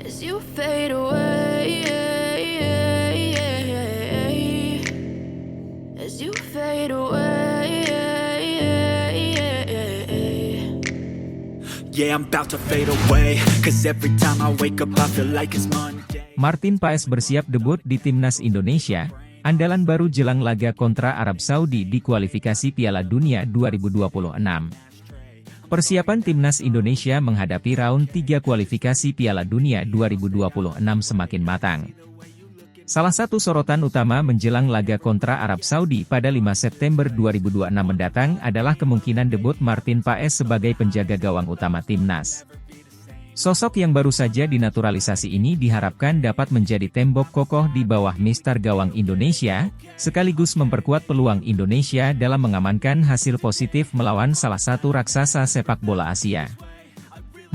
as you fade away, as you fade away. Yeah, I'm about to fade away, cause every time I wake up I feel like it's Monday. Martin Paes bersiap debut di Timnas Indonesia, andalan baru jelang laga kontra Arab Saudi di kualifikasi Piala Dunia 2026. Persiapan Timnas Indonesia menghadapi round 3 kualifikasi Piala Dunia 2026 semakin matang. Salah satu sorotan utama menjelang laga kontra Arab Saudi pada 5 September 2026 mendatang adalah kemungkinan debut Martin Paes sebagai penjaga gawang utama Timnas. Sosok yang baru saja dinaturalisasi ini diharapkan dapat menjadi tembok kokoh di bawah mister gawang Indonesia, sekaligus memperkuat peluang Indonesia dalam mengamankan hasil positif melawan salah satu raksasa sepak bola Asia.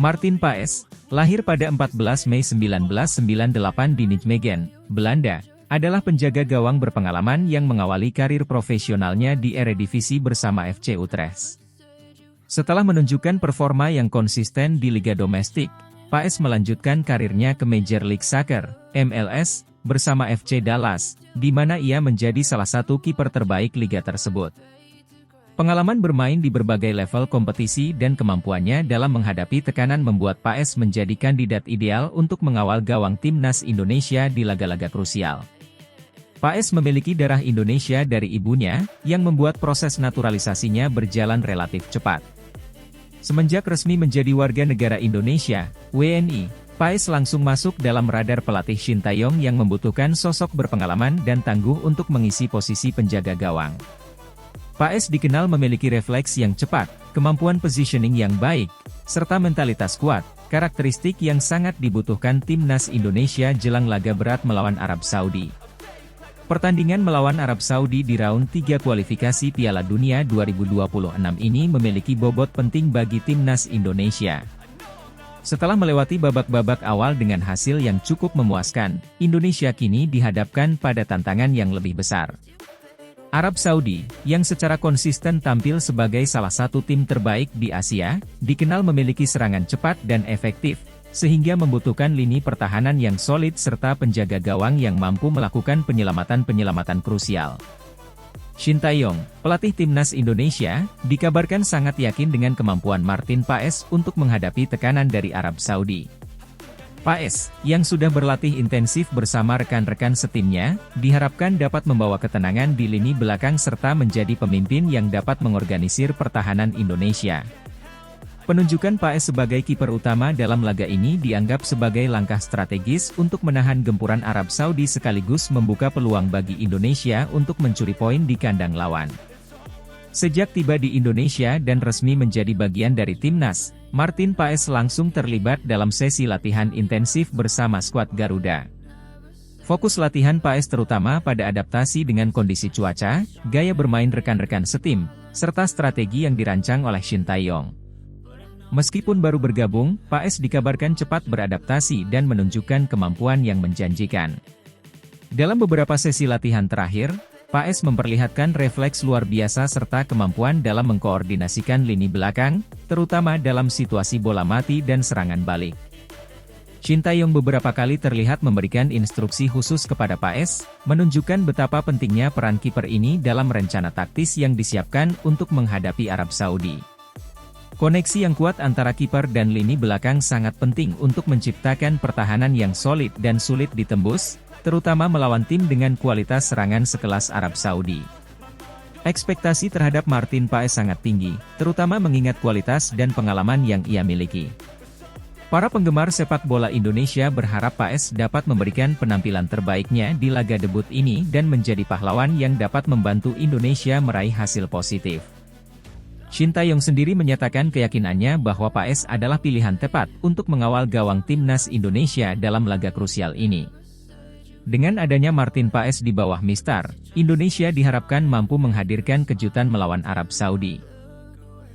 Martin Paes, lahir pada 14 Mei 1998 di Nijmegen, Belanda, adalah penjaga gawang berpengalaman yang mengawali karir profesionalnya di Eredivisie bersama FC Utrecht. Setelah menunjukkan performa yang konsisten di liga domestik, Paes melanjutkan karirnya ke Major League Soccer, MLS, bersama FC Dallas, di mana ia menjadi salah satu kiper terbaik liga tersebut. Pengalaman bermain di berbagai level kompetisi dan kemampuannya dalam menghadapi tekanan membuat Paes menjadi kandidat ideal untuk mengawal gawang Timnas Indonesia di laga-laga krusial. Paes memiliki darah Indonesia dari ibunya, yang membuat proses naturalisasinya berjalan relatif cepat. Semenjak resmi menjadi warga negara Indonesia, WNI, Paes langsung masuk dalam radar pelatih Shin Tae-yong yang membutuhkan sosok berpengalaman dan tangguh untuk mengisi posisi penjaga gawang. Paes dikenal memiliki refleks yang cepat, kemampuan positioning yang baik, serta mentalitas kuat, karakteristik yang sangat dibutuhkan Timnas Indonesia jelang laga berat melawan Arab Saudi. Pertandingan melawan Arab Saudi di round 3 kualifikasi Piala Dunia 2026 ini memiliki bobot penting bagi Timnas Indonesia. Setelah melewati babak-babak awal dengan hasil yang cukup memuaskan, Indonesia kini dihadapkan pada tantangan yang lebih besar. Arab Saudi, yang secara konsisten tampil sebagai salah satu tim terbaik di Asia, dikenal memiliki serangan cepat dan efektif, sehingga membutuhkan lini pertahanan yang solid serta penjaga gawang yang mampu melakukan penyelamatan-penyelamatan krusial. Shin Tae-yong, pelatih Timnas Indonesia, dikabarkan sangat yakin dengan kemampuan Martin Paes untuk menghadapi tekanan dari Arab Saudi. Paes, yang sudah berlatih intensif bersama rekan-rekan setimnya, diharapkan dapat membawa ketenangan di lini belakang serta menjadi pemimpin yang dapat mengorganisir pertahanan Indonesia. Penunjukan Paes sebagai kiper utama dalam laga ini dianggap sebagai langkah strategis untuk menahan gempuran Arab Saudi sekaligus membuka peluang bagi Indonesia untuk mencuri poin di kandang lawan. Sejak tiba di Indonesia dan resmi menjadi bagian dari Timnas, Martin Paes langsung terlibat dalam sesi latihan intensif bersama skuad Garuda. Fokus latihan Paes terutama pada adaptasi dengan kondisi cuaca, gaya bermain rekan-rekan setim, serta strategi yang dirancang oleh Shin Tae-yong. Meskipun baru bergabung, Paes dikabarkan cepat beradaptasi dan menunjukkan kemampuan yang menjanjikan. Dalam beberapa sesi latihan terakhir, Paes memperlihatkan refleks luar biasa serta kemampuan dalam mengkoordinasikan lini belakang, terutama dalam situasi bola mati dan serangan balik. Shin Tae-yong beberapa kali terlihat memberikan instruksi khusus kepada Paes, menunjukkan betapa pentingnya peran kiper ini dalam rencana taktis yang disiapkan untuk menghadapi Arab Saudi. Koneksi yang kuat antara kiper dan lini belakang sangat penting untuk menciptakan pertahanan yang solid dan sulit ditembus, terutama melawan tim dengan kualitas serangan sekelas Arab Saudi. Ekspektasi terhadap Martin Paes sangat tinggi, terutama mengingat kualitas dan pengalaman yang ia miliki. Para penggemar sepak bola Indonesia berharap Paes dapat memberikan penampilan terbaiknya di laga debut ini dan menjadi pahlawan yang dapat membantu Indonesia meraih hasil positif. Shin Tae-yong sendiri menyatakan keyakinannya bahwa Paes adalah pilihan tepat untuk mengawal gawang Timnas Indonesia dalam laga krusial ini. Dengan adanya Martin Paes di bawah Mister, Indonesia diharapkan mampu menghadirkan kejutan melawan Arab Saudi.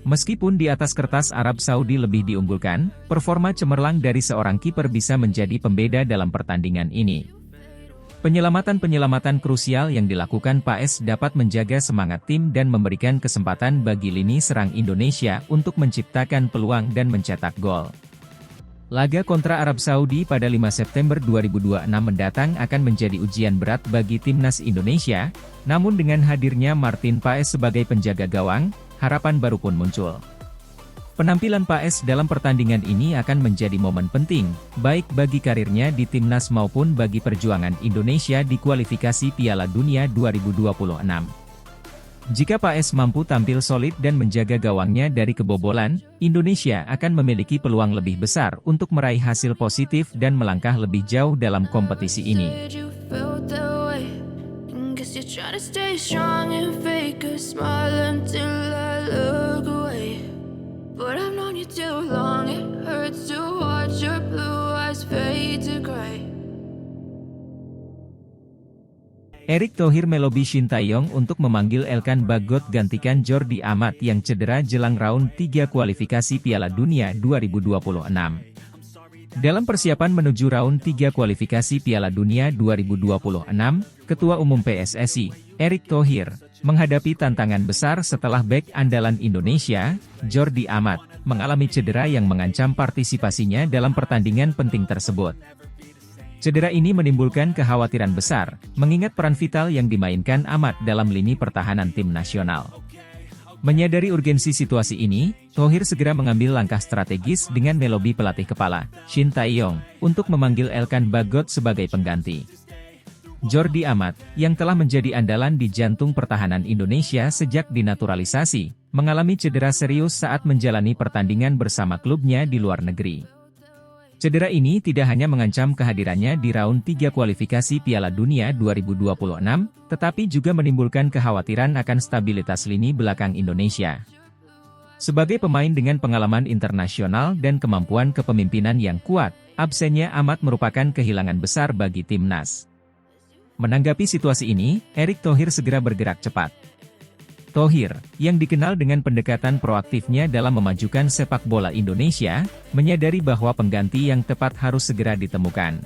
Meskipun di atas kertas Arab Saudi lebih diunggulkan, performa cemerlang dari seorang kiper bisa menjadi pembeda dalam pertandingan ini. Penyelamatan-penyelamatan krusial yang dilakukan Paes dapat menjaga semangat tim dan memberikan kesempatan bagi lini serang Indonesia untuk menciptakan peluang dan mencetak gol. Laga kontra Arab Saudi pada 5 September 2026 mendatang akan menjadi ujian berat bagi timnas Indonesia, namun dengan hadirnya Martin Paes sebagai penjaga gawang, harapan baru pun muncul. Penampilan Paes dalam pertandingan ini akan menjadi momen penting, baik bagi karirnya di timnas maupun bagi perjuangan Indonesia di kualifikasi Piala Dunia 2026. Jika Paes mampu tampil solid dan menjaga gawangnya dari kebobolan, Indonesia akan memiliki peluang lebih besar untuk meraih hasil positif dan melangkah lebih jauh dalam kompetisi ini. Said you felt that way. Guess you're trying to stay strong and fake a smile until I look away. But I've known you too long, it hurts to watch your blue eyes fade to gray. Erick Thohir melobi Shin Tae-yong untuk memanggil Elkan Bagot gantikan Jordi Amat yang cedera jelang round 3 kualifikasi Piala Dunia 2026. Dalam persiapan menuju round 3 kualifikasi Piala Dunia 2026, Ketua Umum PSSI, Erick Thohir, menghadapi tantangan besar setelah bek andalan Indonesia, Jordi Amat, mengalami cedera yang mengancam partisipasinya dalam pertandingan penting tersebut. Cedera ini menimbulkan kekhawatiran besar, mengingat peran vital yang dimainkan Amat dalam lini pertahanan tim nasional. Menyadari urgensi situasi ini, Thohir segera mengambil langkah strategis dengan melobi pelatih kepala, Shin Tae-yong, untuk memanggil Elkan Bagot sebagai pengganti. Jordi Amat, yang telah menjadi andalan di jantung pertahanan Indonesia sejak dinaturalisasi, mengalami cedera serius saat menjalani pertandingan bersama klubnya di luar negeri. Cedera ini tidak hanya mengancam kehadirannya di round 3 kualifikasi Piala Dunia 2026, tetapi juga menimbulkan kekhawatiran akan stabilitas lini belakang Indonesia. Sebagai pemain dengan pengalaman internasional dan kemampuan kepemimpinan yang kuat, absennya Amat merupakan kehilangan besar bagi timnas. Menanggapi situasi ini, Erick Thohir segera bergerak cepat. Thohir, yang dikenal dengan pendekatan proaktifnya dalam memajukan sepak bola Indonesia, menyadari bahwa pengganti yang tepat harus segera ditemukan.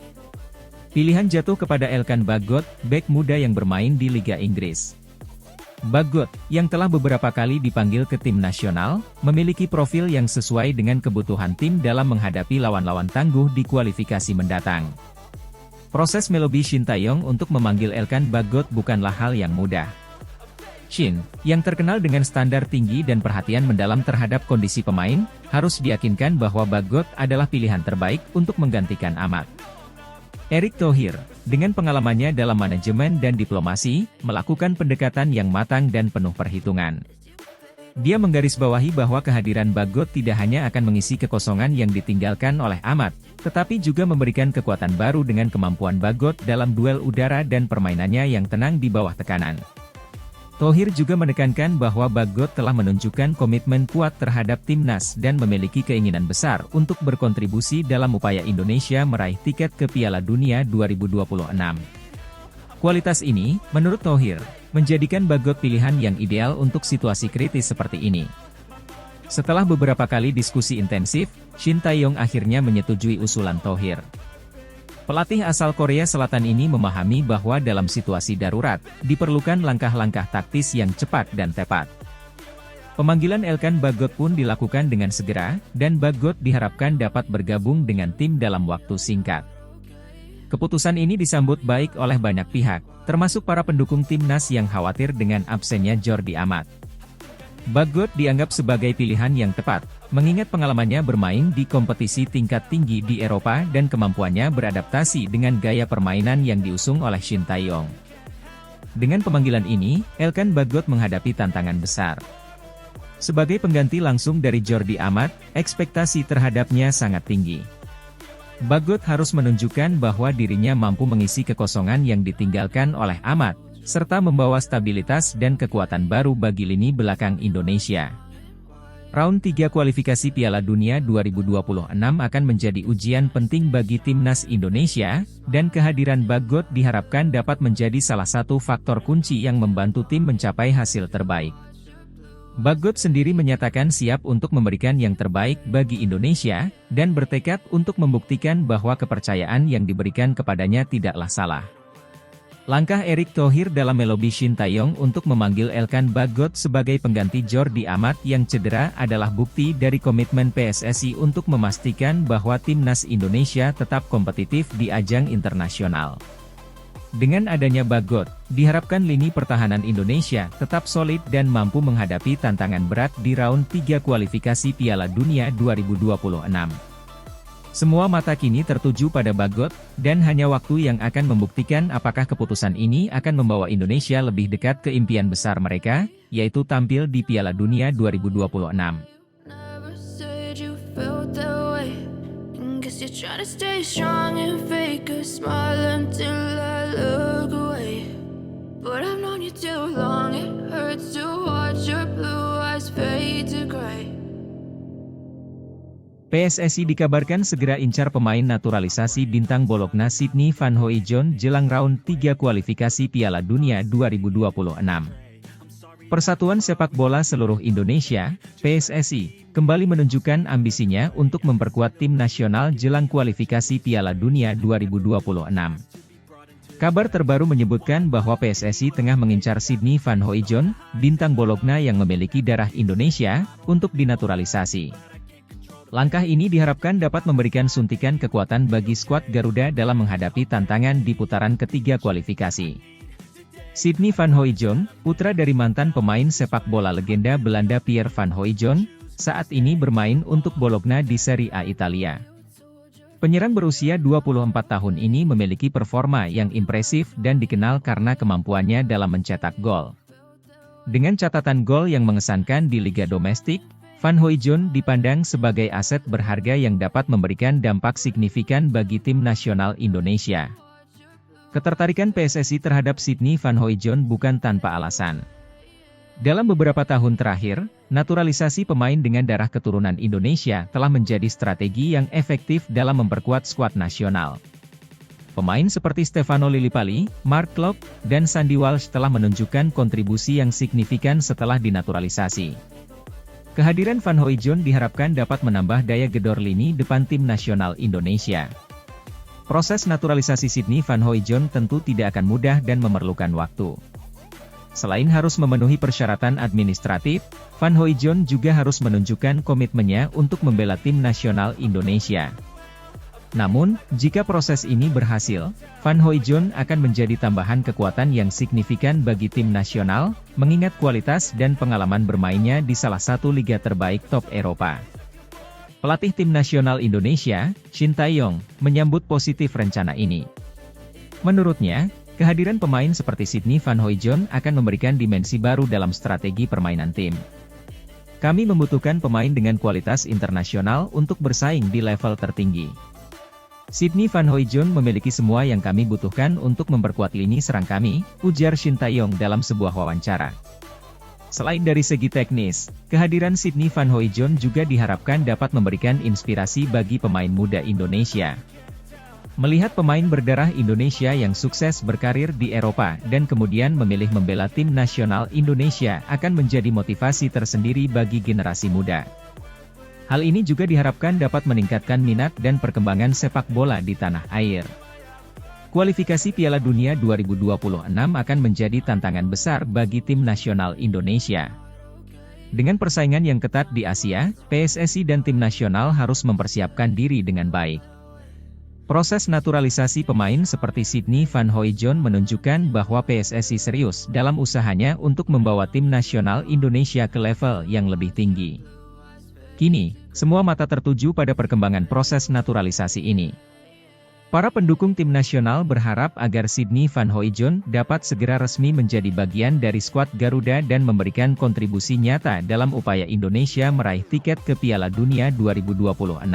Pilihan jatuh kepada Elkan Bagot, bek muda yang bermain di Liga Inggris. Bagot, yang telah beberapa kali dipanggil ke tim nasional, memiliki profil yang sesuai dengan kebutuhan tim dalam menghadapi lawan-lawan tangguh di kualifikasi mendatang. Proses melobi Shin Tae-yong untuk memanggil Elkan Bagot bukanlah hal yang mudah. Shin, yang terkenal dengan standar tinggi dan perhatian mendalam terhadap kondisi pemain, harus diyakinkan bahwa Bagot adalah pilihan terbaik untuk menggantikan Amat. Erick Thohir, dengan pengalamannya dalam manajemen dan diplomasi, melakukan pendekatan yang matang dan penuh perhitungan. Dia menggarisbawahi bahwa kehadiran Bagot tidak hanya akan mengisi kekosongan yang ditinggalkan oleh Amat, tetapi juga memberikan kekuatan baru dengan kemampuan Bagot dalam duel udara dan permainannya yang tenang di bawah tekanan. Thohir juga menekankan bahwa Bagot telah menunjukkan komitmen kuat terhadap timnas dan memiliki keinginan besar untuk berkontribusi dalam upaya Indonesia meraih tiket ke Piala Dunia 2026. Kualitas ini, menurut Thohir, menjadikan Bagot pilihan yang ideal untuk situasi kritis seperti ini. Setelah beberapa kali diskusi intensif, Shin Tae-yong akhirnya menyetujui usulan Thohir. Pelatih asal Korea Selatan ini memahami bahwa dalam situasi darurat, diperlukan langkah-langkah taktis yang cepat dan tepat. Pemanggilan Elkan Bagot pun dilakukan dengan segera, dan Bagot diharapkan dapat bergabung dengan tim dalam waktu singkat. Keputusan ini disambut baik oleh banyak pihak, termasuk para pendukung timnas yang khawatir dengan absennya Jordi Amat. Bagot dianggap sebagai pilihan yang tepat, mengingat pengalamannya bermain di kompetisi tingkat tinggi di Eropa dan kemampuannya beradaptasi dengan gaya permainan yang diusung oleh Shin Tae-yong. Dengan pemanggilan ini, Elkan Bagot menghadapi tantangan besar. Sebagai pengganti langsung dari Jordi Amat, ekspektasi terhadapnya sangat tinggi. Bagot harus menunjukkan bahwa dirinya mampu mengisi kekosongan yang ditinggalkan oleh Amat, serta membawa stabilitas dan kekuatan baru bagi lini belakang Indonesia. Round 3 kualifikasi Piala Dunia 2026 akan menjadi ujian penting bagi timnas Indonesia, dan kehadiran Bagot diharapkan dapat menjadi salah satu faktor kunci yang membantu tim mencapai hasil terbaik. Bagot sendiri menyatakan siap untuk memberikan yang terbaik bagi Indonesia, dan bertekad untuk membuktikan bahwa kepercayaan yang diberikan kepadanya tidaklah salah. Langkah Erick Thohir dalam melobi Shin Tae-yong untuk memanggil Elkan Bagot sebagai pengganti Jordi Amat yang cedera adalah bukti dari komitmen PSSI untuk memastikan bahwa timnas Indonesia tetap kompetitif di ajang internasional. Dengan adanya Bagot, diharapkan lini pertahanan Indonesia tetap solid dan mampu menghadapi tantangan berat di round 3 kualifikasi Piala Dunia 2026. Semua mata kini tertuju pada Bagot, dan hanya waktu yang akan membuktikan apakah keputusan ini akan membawa Indonesia lebih dekat ke impian besar mereka, yaitu tampil di Piala Dunia 2026. Never said you felt that way. Guess you're trying to stay strong and fake a smile until I look away. But I've known you too long, it hurts to watch your blue eyes fade to gray. PSSI dikabarkan segera incar pemain naturalisasi bintang Bologna Sydney Van Hooijdonk jelang round 3 kualifikasi Piala Dunia 2026. Persatuan Sepak Bola Seluruh Indonesia, PSSI, kembali menunjukkan ambisinya untuk memperkuat tim nasional jelang kualifikasi Piala Dunia 2026. Kabar terbaru menyebutkan bahwa PSSI tengah mengincar Sydney Van Hooijdonk, bintang Bologna yang memiliki darah Indonesia, untuk dinaturalisasi. Langkah ini diharapkan dapat memberikan suntikan kekuatan bagi skuad Garuda dalam menghadapi tantangan di putaran ketiga kualifikasi. Sydney Van Hooijdonk, putra dari mantan pemain sepak bola legenda Belanda Pierre Van Hooijdonk, saat ini bermain untuk Bologna di Serie A Italia. Penyerang berusia 24 tahun ini memiliki performa yang impresif dan dikenal karena kemampuannya dalam mencetak gol. Dengan catatan gol yang mengesankan di liga domestik, Van Hooijdonk dipandang sebagai aset berharga yang dapat memberikan dampak signifikan bagi tim nasional Indonesia. Ketertarikan PSSI terhadap Sydney Van Hooijdonk bukan tanpa alasan. Dalam beberapa tahun terakhir, naturalisasi pemain dengan darah keturunan Indonesia telah menjadi strategi yang efektif dalam memperkuat skuad nasional. Pemain seperti Stefano Lillipali, Mark Klok, dan Sandy Walsh telah menunjukkan kontribusi yang signifikan setelah dinaturalisasi. Kehadiran Van Hooijdonk diharapkan dapat menambah daya gedor lini depan tim nasional Indonesia. Proses naturalisasi Sydney Van Hooijdonk tentu tidak akan mudah dan memerlukan waktu. Selain harus memenuhi persyaratan administratif, Van Hooijdonk juga harus menunjukkan komitmennya untuk membela tim nasional Indonesia. Namun, jika proses ini berhasil, Van Hooijdonk akan menjadi tambahan kekuatan yang signifikan bagi tim nasional, mengingat kualitas dan pengalaman bermainnya di salah satu liga terbaik top Eropa. Pelatih tim nasional Indonesia, Shin Tae-yong, menyambut positif rencana ini. Menurutnya, kehadiran pemain seperti Sydney Van Hooijdonk akan memberikan dimensi baru dalam strategi permainan tim. Kami membutuhkan pemain dengan kualitas internasional untuk bersaing di level tertinggi. Sydney Van Hooijdonk memiliki semua yang kami butuhkan untuk memperkuat lini serang kami, ujar Shin Tae-yong dalam sebuah wawancara. Selain dari segi teknis, kehadiran Sydney Van Hooijdonk juga diharapkan dapat memberikan inspirasi bagi pemain muda Indonesia. Melihat pemain berdarah Indonesia yang sukses berkarir di Eropa dan kemudian memilih membela tim nasional Indonesia akan menjadi motivasi tersendiri bagi generasi muda. Hal ini juga diharapkan dapat meningkatkan minat dan perkembangan sepak bola di tanah air. Kualifikasi Piala Dunia 2026 akan menjadi tantangan besar bagi tim nasional Indonesia. Dengan persaingan yang ketat di Asia, PSSI dan tim nasional harus mempersiapkan diri dengan baik. Proses naturalisasi pemain seperti Sydney Van Hooijdonk menunjukkan bahwa PSSI serius dalam usahanya untuk membawa tim nasional Indonesia ke level yang lebih tinggi. Kini, semua mata tertuju pada perkembangan proses naturalisasi ini. Para pendukung tim nasional berharap agar Sydney Van Hooijdonk dapat segera resmi menjadi bagian dari skuad Garuda dan memberikan kontribusi nyata dalam upaya Indonesia meraih tiket ke Piala Dunia 2026.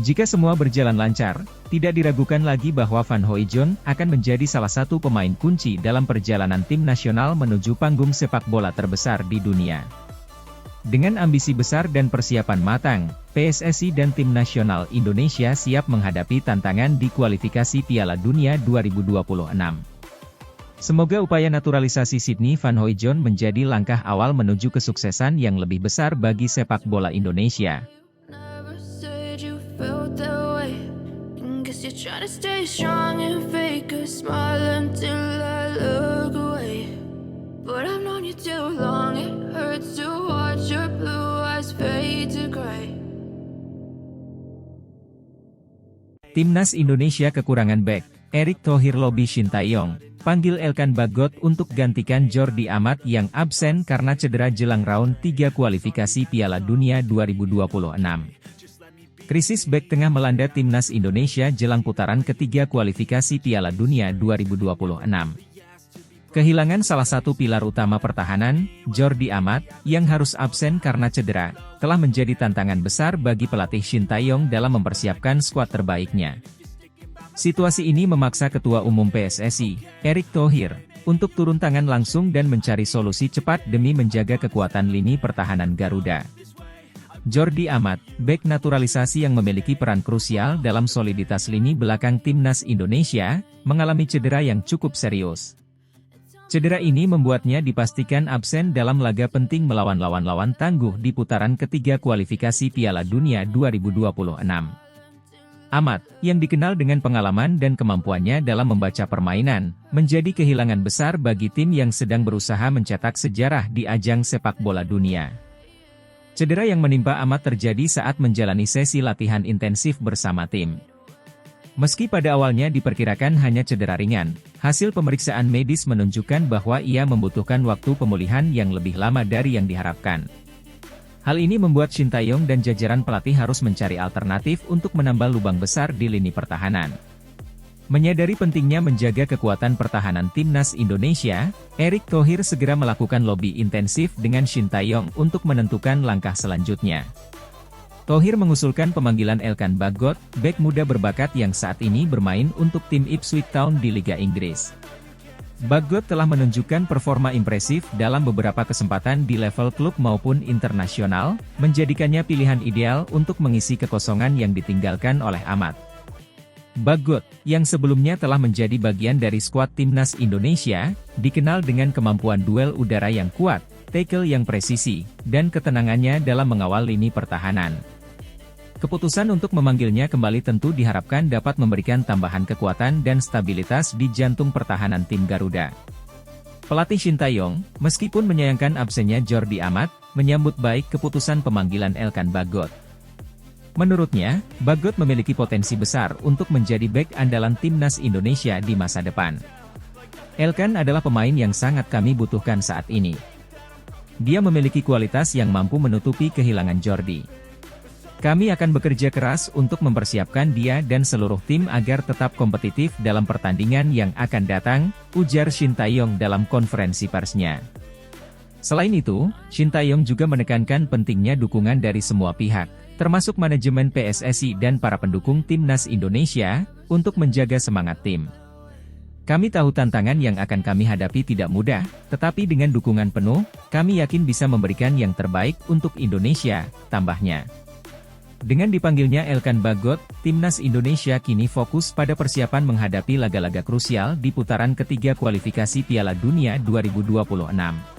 Jika semua berjalan lancar, tidak diragukan lagi bahwa Van Hooijdonk akan menjadi salah satu pemain kunci dalam perjalanan tim nasional menuju panggung sepak bola terbesar di dunia. Dengan ambisi besar dan persiapan matang, PSSI dan tim nasional Indonesia siap menghadapi tantangan di kualifikasi Piala Dunia 2026. Semoga upaya naturalisasi Sydney Van Hooijdonk menjadi langkah awal menuju kesuksesan yang lebih besar bagi sepak bola Indonesia. Guess you're trying to stay strong and fake a smile until I look away. But I've known you too long, it hurts to watch your blue eyes fade to gray. Timnas Indonesia kekurangan bek, Erick Thohir lobi Shin Tae-yong, panggil Elkan Bagot untuk gantikan Jordi Amat yang absen karena cedera jelang round 3 kualifikasi Piala Dunia 2026. Krisis bek tengah melanda Timnas Indonesia jelang putaran ketiga kualifikasi Piala Dunia 2026. Kehilangan salah satu pilar utama pertahanan, Jordi Amat, yang harus absen karena cedera, telah menjadi tantangan besar bagi pelatih Shin Tae-yong dalam mempersiapkan skuad terbaiknya. Situasi ini memaksa Ketua Umum PSSI, Erick Thohir, untuk turun tangan langsung dan mencari solusi cepat demi menjaga kekuatan lini pertahanan Garuda. Jordi Amat, bek naturalisasi yang memiliki peran krusial dalam soliditas lini belakang Timnas Indonesia, mengalami cedera yang cukup serius. Cedera ini membuatnya dipastikan absen dalam laga penting melawan lawan-lawan tangguh di putaran ketiga kualifikasi Piala Dunia 2026. Amat, yang dikenal dengan pengalaman dan kemampuannya dalam membaca permainan, menjadi kehilangan besar bagi tim yang sedang berusaha mencetak sejarah di ajang sepak bola dunia. Cedera yang menimpa Amat terjadi saat menjalani sesi latihan intensif bersama tim. Meski pada awalnya diperkirakan hanya cedera ringan, hasil pemeriksaan medis menunjukkan bahwa ia membutuhkan waktu pemulihan yang lebih lama dari yang diharapkan. Hal ini membuat Shin Tae-yong dan jajaran pelatih harus mencari alternatif untuk menambal lubang besar di lini pertahanan. Menyadari pentingnya menjaga kekuatan pertahanan Timnas Indonesia, Erick Thohir segera melakukan lobi intensif dengan Shin Tae-yong untuk menentukan langkah selanjutnya. Thohir mengusulkan pemanggilan Elkan Bagot, bek muda berbakat yang saat ini bermain untuk tim Ipswich Town di Liga Inggris. Bagot telah menunjukkan performa impresif dalam beberapa kesempatan di level klub maupun internasional, menjadikannya pilihan ideal untuk mengisi kekosongan yang ditinggalkan oleh Amat. Bagot, yang sebelumnya telah menjadi bagian dari skuad Timnas Indonesia, dikenal dengan kemampuan duel udara yang kuat, tackle yang presisi, dan ketenangannya dalam mengawal lini pertahanan. Keputusan untuk memanggilnya kembali tentu diharapkan dapat memberikan tambahan kekuatan dan stabilitas di jantung pertahanan tim Garuda. Pelatih Shin Tae-yong, meskipun menyayangkan absennya Jordi Amat, menyambut baik keputusan pemanggilan Elkan Bagot. Menurutnya, Bagot memiliki potensi besar untuk menjadi bek andalan Timnas Indonesia di masa depan. Elkan adalah pemain yang sangat kami butuhkan saat ini. Dia memiliki kualitas yang mampu menutupi kehilangan Jordi. Kami akan bekerja keras untuk mempersiapkan dia dan seluruh tim agar tetap kompetitif dalam pertandingan yang akan datang, ujar Shin Tae-yong dalam konferensi persnya. Selain itu, Shin Tae-yong juga menekankan pentingnya dukungan dari semua pihak, termasuk manajemen PSSI dan para pendukung Timnas Indonesia, untuk menjaga semangat tim. Kami tahu tantangan yang akan kami hadapi tidak mudah, tetapi dengan dukungan penuh, kami yakin bisa memberikan yang terbaik untuk Indonesia, tambahnya. Dengan dipanggilnya Elkan Bagot, Timnas Indonesia kini fokus pada persiapan menghadapi laga-laga krusial di putaran ketiga kualifikasi Piala Dunia 2026.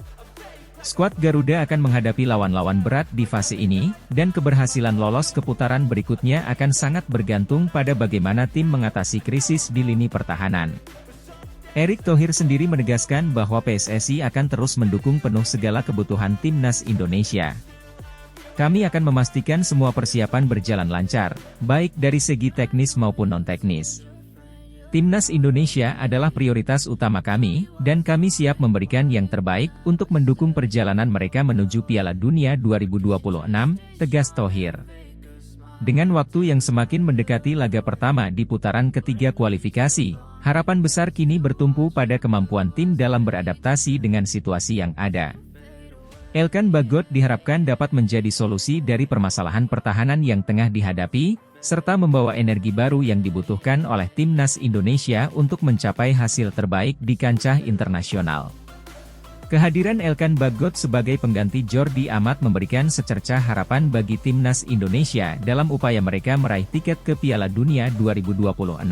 Skuad Garuda akan menghadapi lawan-lawan berat di fase ini, dan keberhasilan lolos ke putaran berikutnya akan sangat bergantung pada bagaimana tim mengatasi krisis di lini pertahanan. Erick Thohir sendiri menegaskan bahwa PSSI akan terus mendukung penuh segala kebutuhan Timnas Indonesia. Kami akan memastikan semua persiapan berjalan lancar, baik dari segi teknis maupun non-teknis. Timnas Indonesia adalah prioritas utama kami, dan kami siap memberikan yang terbaik untuk mendukung perjalanan mereka menuju Piala Dunia 2026, tegas Thohir. Dengan waktu yang semakin mendekati laga pertama di putaran ketiga kualifikasi, harapan besar kini bertumpu pada kemampuan tim dalam beradaptasi dengan situasi yang ada. Elkan Bagot diharapkan dapat menjadi solusi dari permasalahan pertahanan yang tengah dihadapi, serta membawa energi baru yang dibutuhkan oleh Timnas Indonesia untuk mencapai hasil terbaik di kancah internasional. Kehadiran Elkan Bagot sebagai pengganti Jordi Amat memberikan secercah harapan bagi Timnas Indonesia dalam upaya mereka meraih tiket ke Piala Dunia 2026.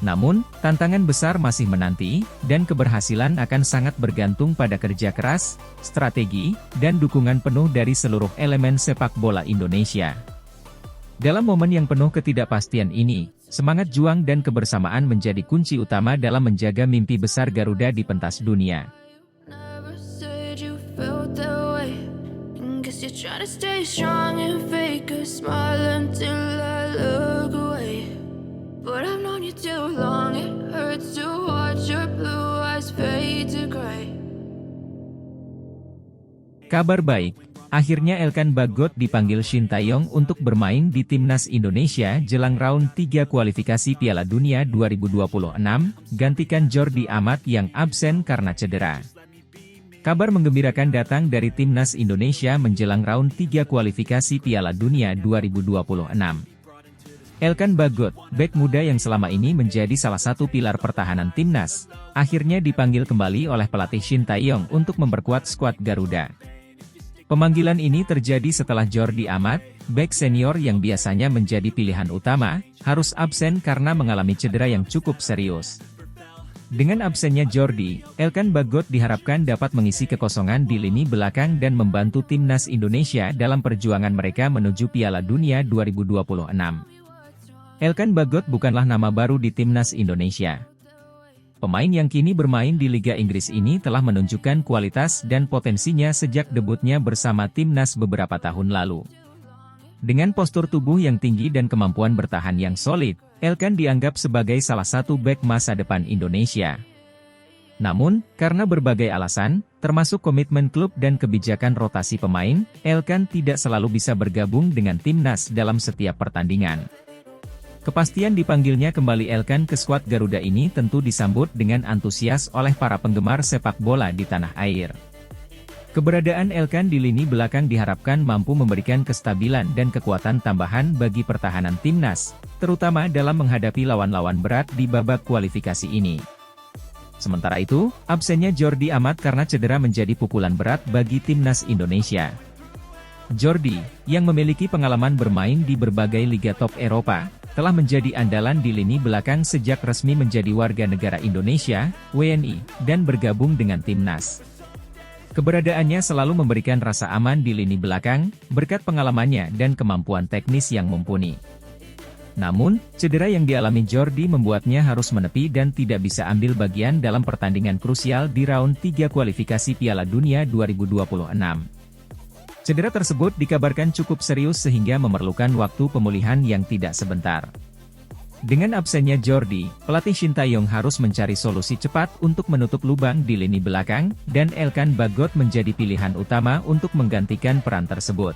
Namun, tantangan besar masih menanti, dan keberhasilan akan sangat bergantung pada kerja keras, strategi, dan dukungan penuh dari seluruh elemen sepak bola Indonesia. Dalam momen yang penuh ketidakpastian ini, semangat juang dan kebersamaan menjadi kunci utama dalam menjaga mimpi besar Garuda di pentas dunia. Never said you felt that way. Guess you're trying to stay strong and fake a smile until I look away. But I've known you too long, it hurts to watch your blue eyes fade to gray. Kabar baik, akhirnya Elkan Bagot dipanggil Shin Tae-yong untuk bermain di Timnas Indonesia jelang round 3 kualifikasi Piala Dunia 2026, gantikan Jordi Amat yang absen karena cedera. Kabar menggembirakan datang dari Timnas Indonesia menjelang round 3 kualifikasi Piala Dunia 2026. Elkan Bagot, bek muda yang selama ini menjadi salah satu pilar pertahanan Timnas, akhirnya dipanggil kembali oleh pelatih Shin Tae-yong untuk memperkuat skuad Garuda. Pemanggilan ini terjadi setelah Jordi Amat, bek senior yang biasanya menjadi pilihan utama, harus absen karena mengalami cedera yang cukup serius. Dengan absennya Jordi, Elkan Bagot diharapkan dapat mengisi kekosongan di lini belakang dan membantu Timnas Indonesia dalam perjuangan mereka menuju Piala Dunia 2026. Elkan Bagot bukanlah nama baru di Timnas Indonesia. Pemain yang kini bermain di Liga Inggris ini telah menunjukkan kualitas dan potensinya sejak debutnya bersama Timnas beberapa tahun lalu. Dengan postur tubuh yang tinggi dan kemampuan bertahan yang solid, Elkan dianggap sebagai salah satu bek masa depan Indonesia. Namun, karena berbagai alasan, termasuk komitmen klub dan kebijakan rotasi pemain, Elkan tidak selalu bisa bergabung dengan Timnas dalam setiap pertandingan. Kepastian dipanggilnya kembali Elkan ke skuad Garuda ini tentu disambut dengan antusias oleh para penggemar sepak bola di tanah air. Keberadaan Elkan di lini belakang diharapkan mampu memberikan kestabilan dan kekuatan tambahan bagi pertahanan Timnas, terutama dalam menghadapi lawan-lawan berat di babak kualifikasi ini. Sementara itu, absennya Jordi Amat karena cedera menjadi pukulan berat bagi Timnas Indonesia. Jordi, yang memiliki pengalaman bermain di berbagai liga top Eropa, telah menjadi andalan di lini belakang sejak resmi menjadi warga negara Indonesia, WNI, dan bergabung dengan Timnas. Keberadaannya selalu memberikan rasa aman di lini belakang, berkat pengalamannya dan kemampuan teknis yang mumpuni. Namun, cedera yang dialami Jordi membuatnya harus menepi dan tidak bisa ambil bagian dalam pertandingan krusial di round 3 kualifikasi Piala Dunia 2026. Cedera tersebut dikabarkan cukup serius sehingga memerlukan waktu pemulihan yang tidak sebentar. Dengan absennya Jordi, pelatih Shin Tae-yong harus mencari solusi cepat untuk menutup lubang di lini belakang, dan Elkan Bagot menjadi pilihan utama untuk menggantikan peran tersebut.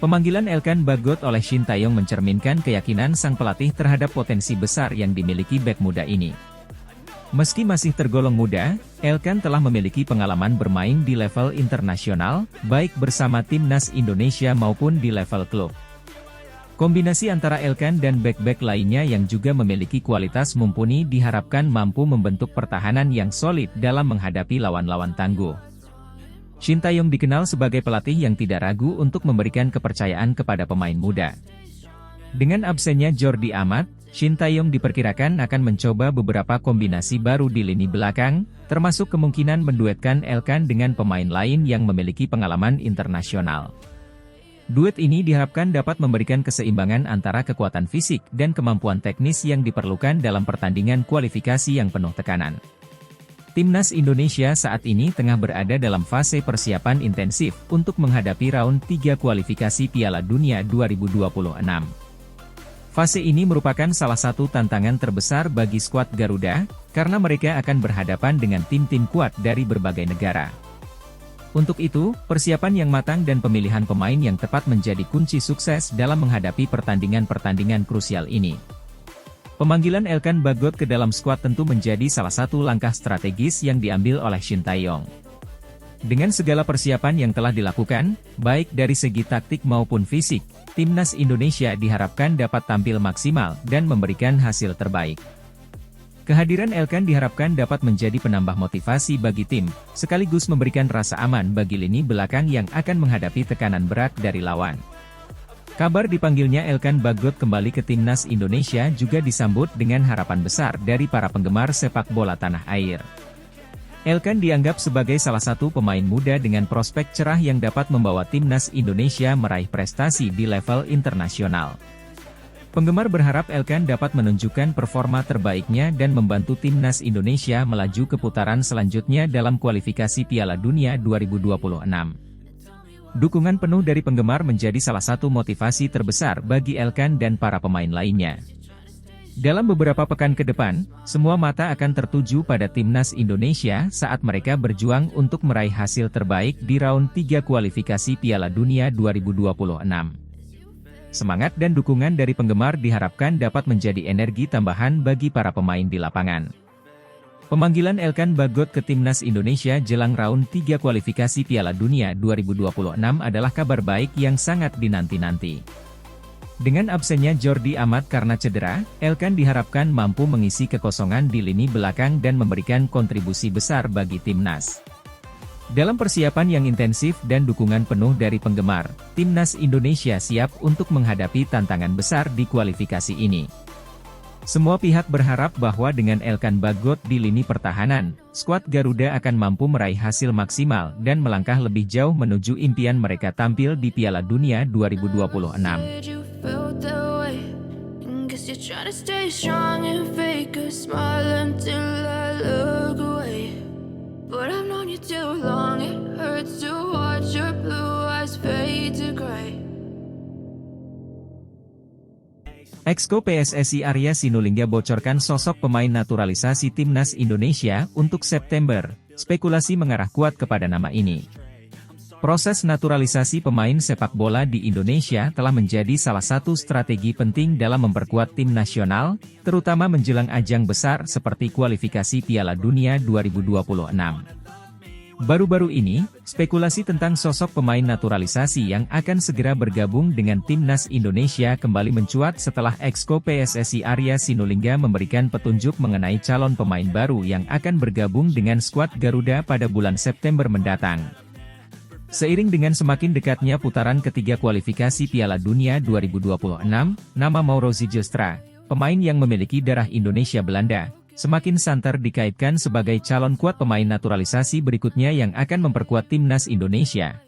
Pemanggilan Elkan Bagot oleh Shin Tae-yong mencerminkan keyakinan sang pelatih terhadap potensi besar yang dimiliki bek muda ini. Meski masih tergolong muda, Elkan telah memiliki pengalaman bermain di level internasional, baik bersama Timnas Indonesia maupun di level klub. Kombinasi antara Elkan dan bek-bek lainnya yang juga memiliki kualitas mumpuni diharapkan mampu membentuk pertahanan yang solid dalam menghadapi lawan-lawan tangguh. Shin Tae-yong dikenal sebagai pelatih yang tidak ragu untuk memberikan kepercayaan kepada pemain muda. Dengan absennya Jordi Amat, Shin Tae-yong diperkirakan akan mencoba beberapa kombinasi baru di lini belakang, termasuk kemungkinan menduetkan Elkan dengan pemain lain yang memiliki pengalaman internasional. Duet ini diharapkan dapat memberikan keseimbangan antara kekuatan fisik dan kemampuan teknis yang diperlukan dalam pertandingan kualifikasi yang penuh tekanan. Timnas Indonesia saat ini tengah berada dalam fase persiapan intensif untuk menghadapi round 3 kualifikasi Piala Dunia 2026. Fase ini merupakan salah satu tantangan terbesar bagi skuad Garuda, karena mereka akan berhadapan dengan tim-tim kuat dari berbagai negara. Untuk itu, persiapan yang matang dan pemilihan pemain yang tepat menjadi kunci sukses dalam menghadapi pertandingan-pertandingan krusial ini. Pemanggilan Elkan Bagot ke dalam skuad tentu menjadi salah satu langkah strategis yang diambil oleh Shin Tae-yong. Dengan segala persiapan yang telah dilakukan, baik dari segi taktik maupun fisik, Timnas Indonesia diharapkan dapat tampil maksimal dan memberikan hasil terbaik. Kehadiran Elkan diharapkan dapat menjadi penambah motivasi bagi tim, sekaligus memberikan rasa aman bagi lini belakang yang akan menghadapi tekanan berat dari lawan. Kabar dipanggilnya Elkan Bagot kembali ke Timnas Indonesia juga disambut dengan harapan besar dari para penggemar sepak bola tanah air. Elkan dianggap sebagai salah satu pemain muda dengan prospek cerah yang dapat membawa Timnas Indonesia meraih prestasi di level internasional. Penggemar berharap Elkan dapat menunjukkan performa terbaiknya dan membantu timnas Indonesia melaju ke putaran selanjutnya dalam kualifikasi Piala Dunia 2026. Dukungan penuh dari penggemar menjadi salah satu motivasi terbesar bagi Elkan dan para pemain lainnya. Dalam beberapa pekan ke depan, semua mata akan tertuju pada timnas Indonesia saat mereka berjuang untuk meraih hasil terbaik di round 3 kualifikasi Piala Dunia 2026. Semangat dan dukungan dari penggemar diharapkan dapat menjadi energi tambahan bagi para pemain di lapangan. Pemanggilan Elkan Bagot ke timnas Indonesia jelang round 3 kualifikasi Piala Dunia 2026 adalah kabar baik yang sangat dinanti-nanti. Dengan absennya Jordi Amat karena cedera, Elkan diharapkan mampu mengisi kekosongan di lini belakang dan memberikan kontribusi besar bagi timnas. Dalam persiapan yang intensif dan dukungan penuh dari penggemar, timnas Indonesia siap untuk menghadapi tantangan besar di kualifikasi ini. Semua pihak berharap bahwa dengan Elkan Bagot di lini pertahanan, skuad Garuda akan mampu meraih hasil maksimal dan melangkah lebih jauh menuju impian mereka tampil di Piala Dunia 2026. Exco PSSI Arya Sinulinga bocorkan sosok pemain naturalisasi timnas Indonesia untuk September. Spekulasi mengarah kuat kepada nama ini. Proses naturalisasi pemain sepak bola di Indonesia telah menjadi salah satu strategi penting dalam memperkuat tim nasional, terutama menjelang ajang besar seperti kualifikasi Piala Dunia 2026. Baru-baru ini, spekulasi tentang sosok pemain naturalisasi yang akan segera bergabung dengan timnas Indonesia kembali mencuat setelah Exco PSSI Arya Sinulinga memberikan petunjuk mengenai calon pemain baru yang akan bergabung dengan skuad Garuda pada bulan September mendatang. Seiring dengan semakin dekatnya putaran ketiga kualifikasi Piala Dunia 2026, nama Mauro Zijlstra, pemain yang memiliki darah Indonesia Belanda, semakin santer dikaitkan sebagai calon kuat pemain naturalisasi berikutnya yang akan memperkuat timnas Indonesia.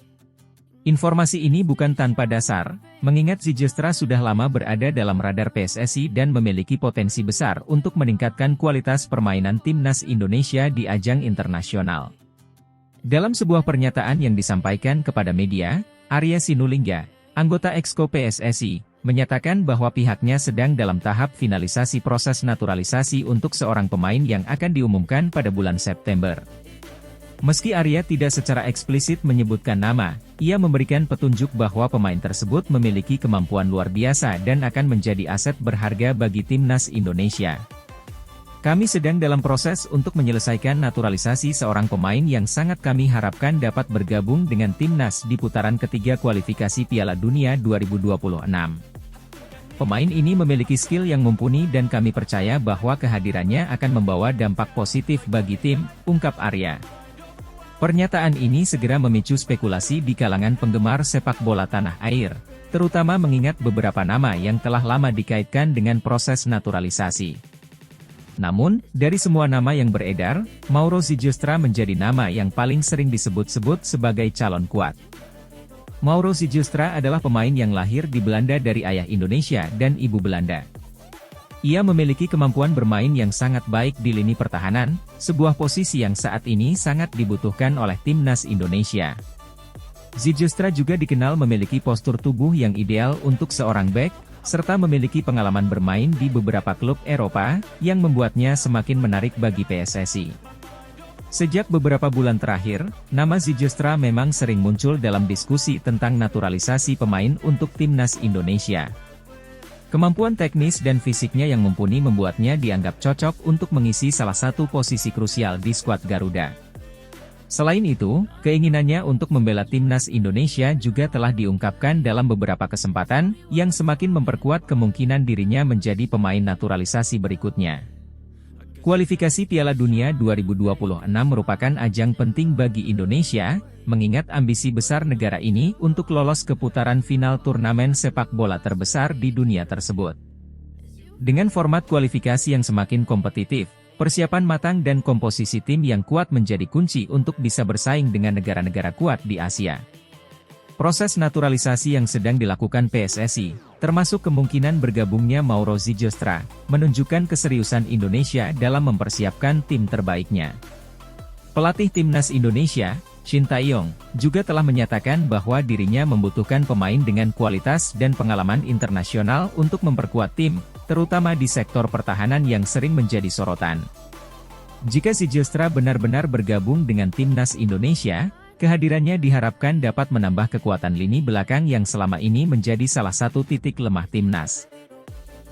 Informasi ini bukan tanpa dasar, mengingat Zijlstra sudah lama berada dalam radar PSSI dan memiliki potensi besar untuk meningkatkan kualitas permainan timnas Indonesia di ajang internasional. Dalam sebuah pernyataan yang disampaikan kepada media, Arya Sinulinga, anggota Exco PSSI, menyatakan bahwa pihaknya sedang dalam tahap finalisasi proses naturalisasi untuk seorang pemain yang akan diumumkan pada bulan September. Meski Arya tidak secara eksplisit menyebutkan nama, ia memberikan petunjuk bahwa pemain tersebut memiliki kemampuan luar biasa dan akan menjadi aset berharga bagi timnas Indonesia. Kami sedang dalam proses untuk menyelesaikan naturalisasi seorang pemain yang sangat kami harapkan dapat bergabung dengan timnas di putaran ketiga kualifikasi Piala Dunia 2026. Pemain ini memiliki skill yang mumpuni dan kami percaya bahwa kehadirannya akan membawa dampak positif bagi tim, ungkap Arya. Pernyataan ini segera memicu spekulasi di kalangan penggemar sepak bola tanah air, terutama mengingat beberapa nama yang telah lama dikaitkan dengan proses naturalisasi. Namun, dari semua nama yang beredar, Mauro Zijlstra menjadi nama yang paling sering disebut-sebut sebagai calon kuat. Mauro Zijlstra adalah pemain yang lahir di Belanda dari ayah Indonesia dan ibu Belanda. Ia memiliki kemampuan bermain yang sangat baik di lini pertahanan, sebuah posisi yang saat ini sangat dibutuhkan oleh timnas Indonesia. Zijlstra juga dikenal memiliki postur tubuh yang ideal untuk seorang bek, serta memiliki pengalaman bermain di beberapa klub Eropa, yang membuatnya semakin menarik bagi PSSI. Sejak beberapa bulan terakhir, nama Zijlstra memang sering muncul dalam diskusi tentang naturalisasi pemain untuk timnas Indonesia. Kemampuan teknis dan fisiknya yang mumpuni membuatnya dianggap cocok untuk mengisi salah satu posisi krusial di skuad Garuda. Selain itu, keinginannya untuk membela timnas Indonesia juga telah diungkapkan dalam beberapa kesempatan, yang semakin memperkuat kemungkinan dirinya menjadi pemain naturalisasi berikutnya. Kualifikasi Piala Dunia 2026 merupakan ajang penting bagi Indonesia, mengingat ambisi besar negara ini untuk lolos ke putaran final turnamen sepak bola terbesar di dunia tersebut. Dengan format kualifikasi yang semakin kompetitif, persiapan matang dan komposisi tim yang kuat menjadi kunci untuk bisa bersaing dengan negara-negara kuat di Asia. Proses naturalisasi yang sedang dilakukan PSSI, termasuk kemungkinan bergabungnya Mauro Zylstra, menunjukkan keseriusan Indonesia dalam mempersiapkan tim terbaiknya. Pelatih Timnas Indonesia, Shin Tae-yong, juga telah menyatakan bahwa dirinya membutuhkan pemain dengan kualitas dan pengalaman internasional untuk memperkuat tim, terutama di sektor pertahanan yang sering menjadi sorotan. Jika Zylstra benar-benar bergabung dengan Timnas Indonesia, kehadirannya diharapkan dapat menambah kekuatan lini belakang yang selama ini menjadi salah satu titik lemah Timnas.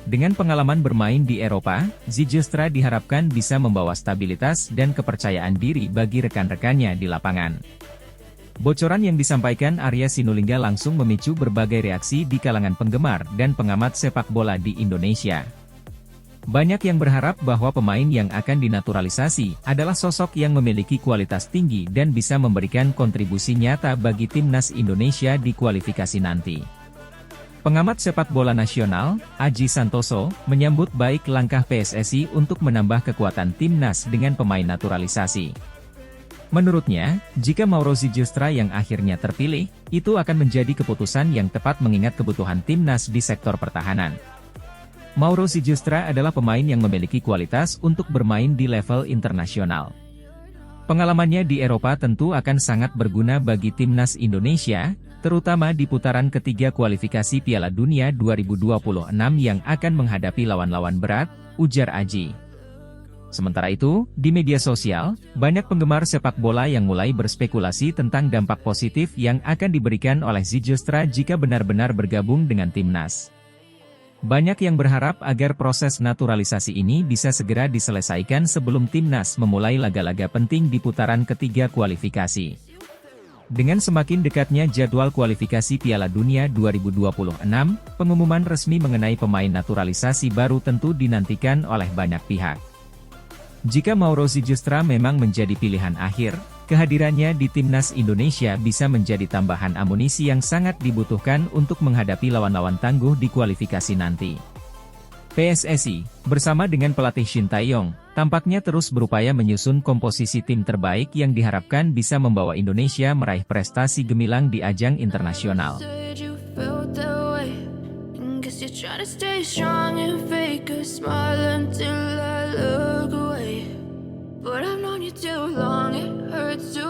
Dengan pengalaman bermain di Eropa, Zylstra diharapkan bisa membawa stabilitas dan kepercayaan diri bagi rekan-rekannya di lapangan. Bocoran yang disampaikan Arya Sinulinga langsung memicu berbagai reaksi di kalangan penggemar dan pengamat sepak bola di Indonesia. Banyak yang berharap bahwa pemain yang akan dinaturalisasi adalah sosok yang memiliki kualitas tinggi dan bisa memberikan kontribusi nyata bagi Timnas Indonesia di kualifikasi nanti. Pengamat sepak bola nasional, Aji Santoso, menyambut baik langkah PSSI untuk menambah kekuatan Timnas dengan pemain naturalisasi. Menurutnya, jika Mauro Zylstra yang akhirnya terpilih, itu akan menjadi keputusan yang tepat mengingat kebutuhan Timnas di sektor pertahanan. Mauro Zylstra adalah pemain yang memiliki kualitas untuk bermain di level internasional. Pengalamannya di Eropa tentu akan sangat berguna bagi Timnas Indonesia, terutama di putaran ketiga kualifikasi Piala Dunia 2026 yang akan menghadapi lawan-lawan berat, ujar Aji. Sementara itu, di media sosial, banyak penggemar sepak bola yang mulai berspekulasi tentang dampak positif yang akan diberikan oleh Zylstra jika benar-benar bergabung dengan Timnas. Banyak yang berharap agar proses naturalisasi ini bisa segera diselesaikan sebelum Timnas memulai laga-laga penting di putaran ketiga kualifikasi. Dengan semakin dekatnya jadwal kualifikasi Piala Dunia 2026, pengumuman resmi mengenai pemain naturalisasi baru tentu dinantikan oleh banyak pihak. Jika Mauro Zylstra memang menjadi pilihan akhir, kehadirannya di Timnas Indonesia bisa menjadi tambahan amunisi yang sangat dibutuhkan untuk menghadapi lawan-lawan tangguh di kualifikasi nanti. PSSI, bersama dengan pelatih Shin Tae-yong, tampaknya terus berupaya menyusun komposisi tim terbaik yang diharapkan bisa membawa Indonesia meraih prestasi gemilang di ajang internasional. Said you felt that way. Guess you're trying to stay strong and fake a smile until I look away. But I've known you too long, it hurts to